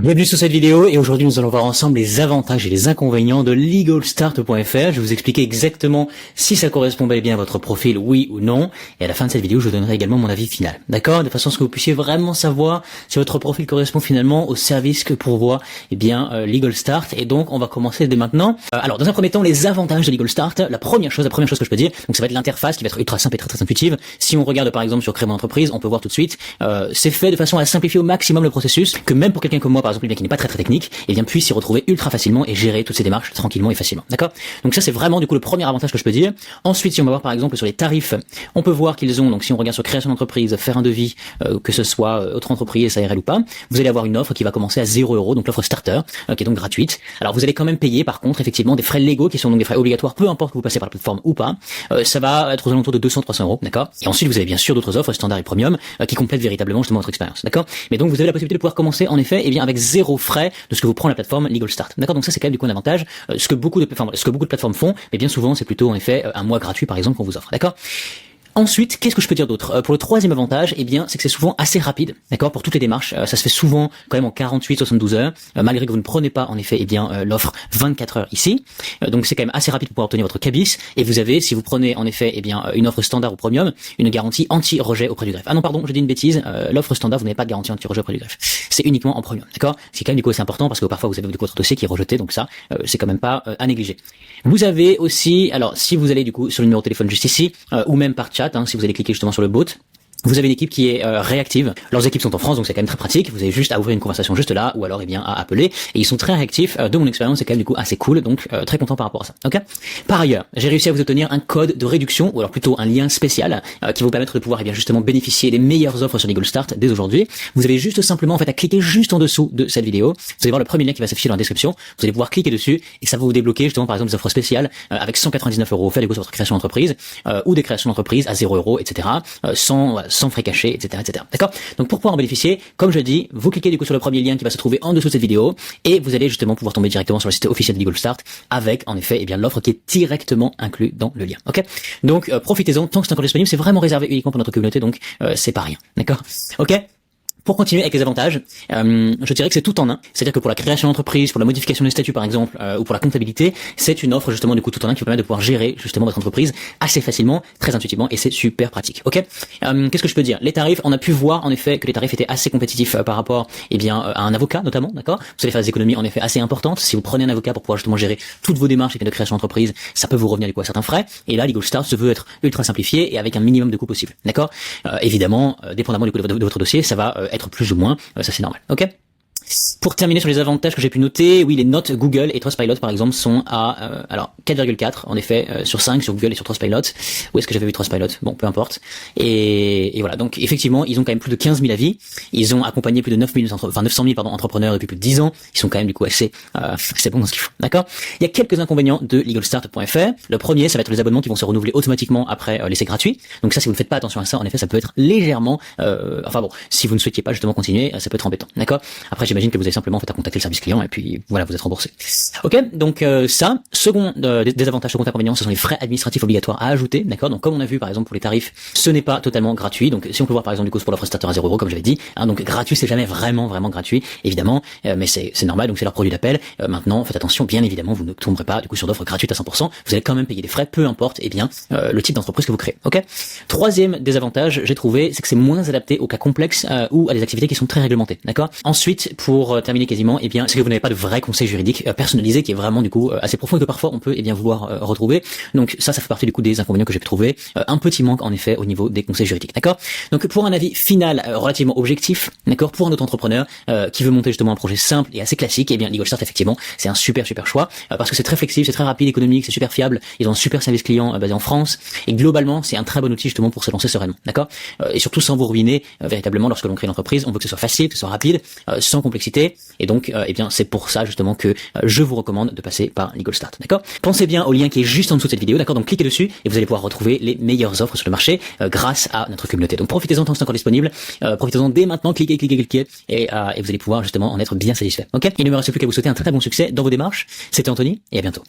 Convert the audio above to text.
Bienvenue sur cette vidéo et aujourd'hui nous allons voir ensemble les avantages et les inconvénients de LegalStart.fr. Je vais vous expliquer exactement si ça correspond bel et bien à votre profil, oui ou non. Et à la fin de cette vidéo, je vous donnerai également mon avis final. D'accord? De façon à ce que vous puissiez vraiment savoir si votre profil correspond finalement au service que pourvoit LegalStart. Et donc on va commencer dès maintenant. Alors dans un premier temps, les avantages de LegalStart. La première chose que je peux dire, donc ça va être l'interface qui va être ultra simple et très intuitive. Si on regarde par exemple sur Créer mon entreprise, on peut voir tout de suite, c'est fait de façon à simplifier au maximum le processus, que même pour quelqu'un comme moi par exemple, qui n'est pas très technique, et bien puisse s'y retrouver ultra facilement et gérer toutes ces démarches tranquillement et facilement. D'accord? Donc ça c'est vraiment du coup le premier avantage que je peux dire. Ensuite, si on va voir par exemple sur les tarifs, on peut voir qu'ils ont, donc si on regarde sur création d'entreprise, faire un devis, que ce soit autre entreprise, SARL ou pas, vous allez avoir une offre qui va commencer à 0€, donc l'offre starter, qui est donc gratuite. Alors vous allez quand même payer par contre effectivement des frais légaux qui sont donc des frais obligatoires, peu importe que vous passez par la plateforme ou pas. Ça va être aux alentours de 200-300€, d'accord? Et ensuite vous avez bien sûr d'autres offres standard et premium qui complètent véritablement justement votre expérience, d'accord? Mais donc vous avez la possibilité de pouvoir commencer en effet, bien avec zéro frais de ce que vous prend la plateforme LegalStart. D'accord? Donc ça c'est quand même du coup un avantage. Ce que beaucoup de plateformes font, mais bien souvent c'est plutôt en effet un mois gratuit par exemple qu'on vous offre. D'accord? Ensuite, qu'est-ce que je peux dire d'autre? Pour le troisième avantage, c'est que c'est souvent assez rapide, d'accord, pour toutes les démarches. Ça se fait souvent quand même en 48-72 heures, malgré que vous ne prenez pas en effet l'offre 24 heures ici. Donc c'est quand même assez rapide pour pouvoir obtenir votre cabis. Et vous avez, si vous prenez en effet une offre standard ou premium, une garantie anti-rejet auprès du greffe. Ah non pardon, je dis une bêtise. L'offre standard, vous n'avez pas de garantie anti-rejet auprès du greffe. C'est uniquement en premium, d'accord? C'est quand même du coup assez important parce que parfois vous avez du coup votre dossier qui est rejeté, donc ça c'est quand même pas à négliger. Vous avez aussi, alors si vous allez du coup sur le numéro de téléphone juste ici, ou même par chat, si vous allez cliquer justement sur le bot, vous avez une équipe qui est réactive. Leurs équipes sont en France, donc c'est quand même très pratique. Vous avez juste à ouvrir une conversation juste là, ou alors à appeler. Et ils sont très réactifs. De mon expérience, c'est quand même du coup assez cool, donc très content par rapport à ça. Ok. Par ailleurs, j'ai réussi à vous obtenir un code de réduction, ou alors plutôt un lien spécial, qui va vous permettre de pouvoir justement bénéficier des meilleures offres sur LegalStart dès aujourd'hui. Vous avez juste simplement en fait à cliquer juste en dessous de cette vidéo. Vous allez voir le premier lien qui va s'afficher dans la description. Vous allez pouvoir cliquer dessus et ça va vous débloquer justement par exemple des offres spéciales avec 199€ offerts du coup sur votre création d'entreprise, ou des créations d'entreprise à 0€, etc. Sans frais cachés, etc. D'accord? Donc pour pouvoir en bénéficier, comme je dis, vous cliquez du coup sur le premier lien qui va se trouver en dessous de cette vidéo et vous allez justement pouvoir tomber directement sur le site officiel de LegalStart avec en effet l'offre qui est directement inclue dans le lien. Ok? Donc profitez-en tant que c'est encore disponible, c'est vraiment réservé uniquement pour notre communauté, donc c'est pas rien. D'accord? Ok? Pour continuer avec les avantages, je dirais que c'est tout en un. C'est-à-dire que pour la création d'entreprise, pour la modification des statuts par exemple, ou pour la comptabilité, c'est une offre justement du coup tout en un qui vous permet de pouvoir gérer justement votre entreprise assez facilement, très intuitivement, et c'est super pratique. Ok. Qu'est-ce que je peux dire? Les tarifs, on a pu voir en effet que les tarifs étaient assez compétitifs par rapport, à un avocat notamment, d'accord. Vous allez faire des économies en effet assez importantes. Si vous prenez un avocat pour pouvoir justement gérer toutes vos démarches de création d'entreprise, ça peut vous revenir du coup à certains frais. Et là, LegalStart se veut être ultra simplifié et avec un minimum de coûts possible, d'accord. Évidemment, dépendamment du coup de votre dossier, ça va être plus ou moins, ça c'est normal, ok? Pour terminer sur les avantages que j'ai pu noter, oui, les notes Google et Trustpilot par exemple sont à 4,4 en effet sur 5 sur Google et sur Trustpilot. Où est-ce que j'avais vu Trustpilot? Bon, peu importe. Et voilà, donc effectivement, ils ont quand même plus de 15 000 avis. Ils ont accompagné plus de 900 000 entrepreneurs depuis plus de 10 ans. Ils sont quand même du coup assez bons dans ce qu'ils font. D'accord? Il y a quelques inconvénients de LegalStart.fr. Le premier, ça va être les abonnements qui vont se renouveler automatiquement après l'essai gratuit. Donc ça, si vous ne faites pas attention à ça, en effet, ça peut être légèrement si vous ne souhaitiez pas justement continuer, ça peut être embêtant. D'accord? Après, j'imagine que vous avez simplement à contacter le service client et puis voilà, vous êtes remboursé. Ok, donc ça. Second désavantage, second inconvénient, ce sont les frais administratifs obligatoires à ajouter. D'accord, donc comme on a vu par exemple pour les tarifs, ce n'est pas totalement gratuit. Donc si on peut voir par exemple du coup pour l'offre starter à 0€, comme j'avais dit, donc gratuit c'est jamais vraiment gratuit, évidemment, mais c'est normal, donc c'est leur produit d'appel. Maintenant, faites attention, bien évidemment, vous ne tomberez pas du coup sur d'offres gratuites à 100%. Vous allez quand même payer des frais, peu importe le type d'entreprise que vous créez. Ok. Troisième désavantage, j'ai trouvé, c'est que c'est moins adapté aux cas complexes ou à des activités qui sont très réglementées. D'accord. Ensuite, pour terminer quasiment, c'est que vous n'avez pas de vrai conseil juridique personnalisé qui est vraiment du coup assez profond et que parfois on peut vouloir retrouver. Donc ça fait partie du coup des inconvénients que j'ai pu trouver. Un petit manque en effet au niveau des conseils juridiques. D'accord. Donc pour un avis final relativement objectif, d'accord, pour un autre entrepreneur qui veut monter justement un projet simple et assez classique, LegalStart effectivement c'est un super choix parce que c'est très flexible, c'est très rapide, économique, c'est super fiable. Ils ont un super service client basé en France et globalement c'est un très bon outil justement pour se lancer sereinement. D'accord. Et surtout sans vous ruiner véritablement lorsque l'on crée une entreprise. On veut que ce soit facile, que ce soit rapide, sans complexité. Et donc, c'est pour ça justement que je vous recommande de passer par LegalStart, d'accord? Pensez bien au lien qui est juste en dessous de cette vidéo, d'accord? Donc cliquez dessus et vous allez pouvoir retrouver les meilleures offres sur le marché grâce à notre communauté. Donc profitez-en tant que c'est encore disponible, profitez-en dès maintenant, cliquez et vous allez pouvoir justement en être bien satisfait, ok? Il ne me reste plus qu'à vous souhaiter un très bon succès dans vos démarches. C'était Anthony et à bientôt.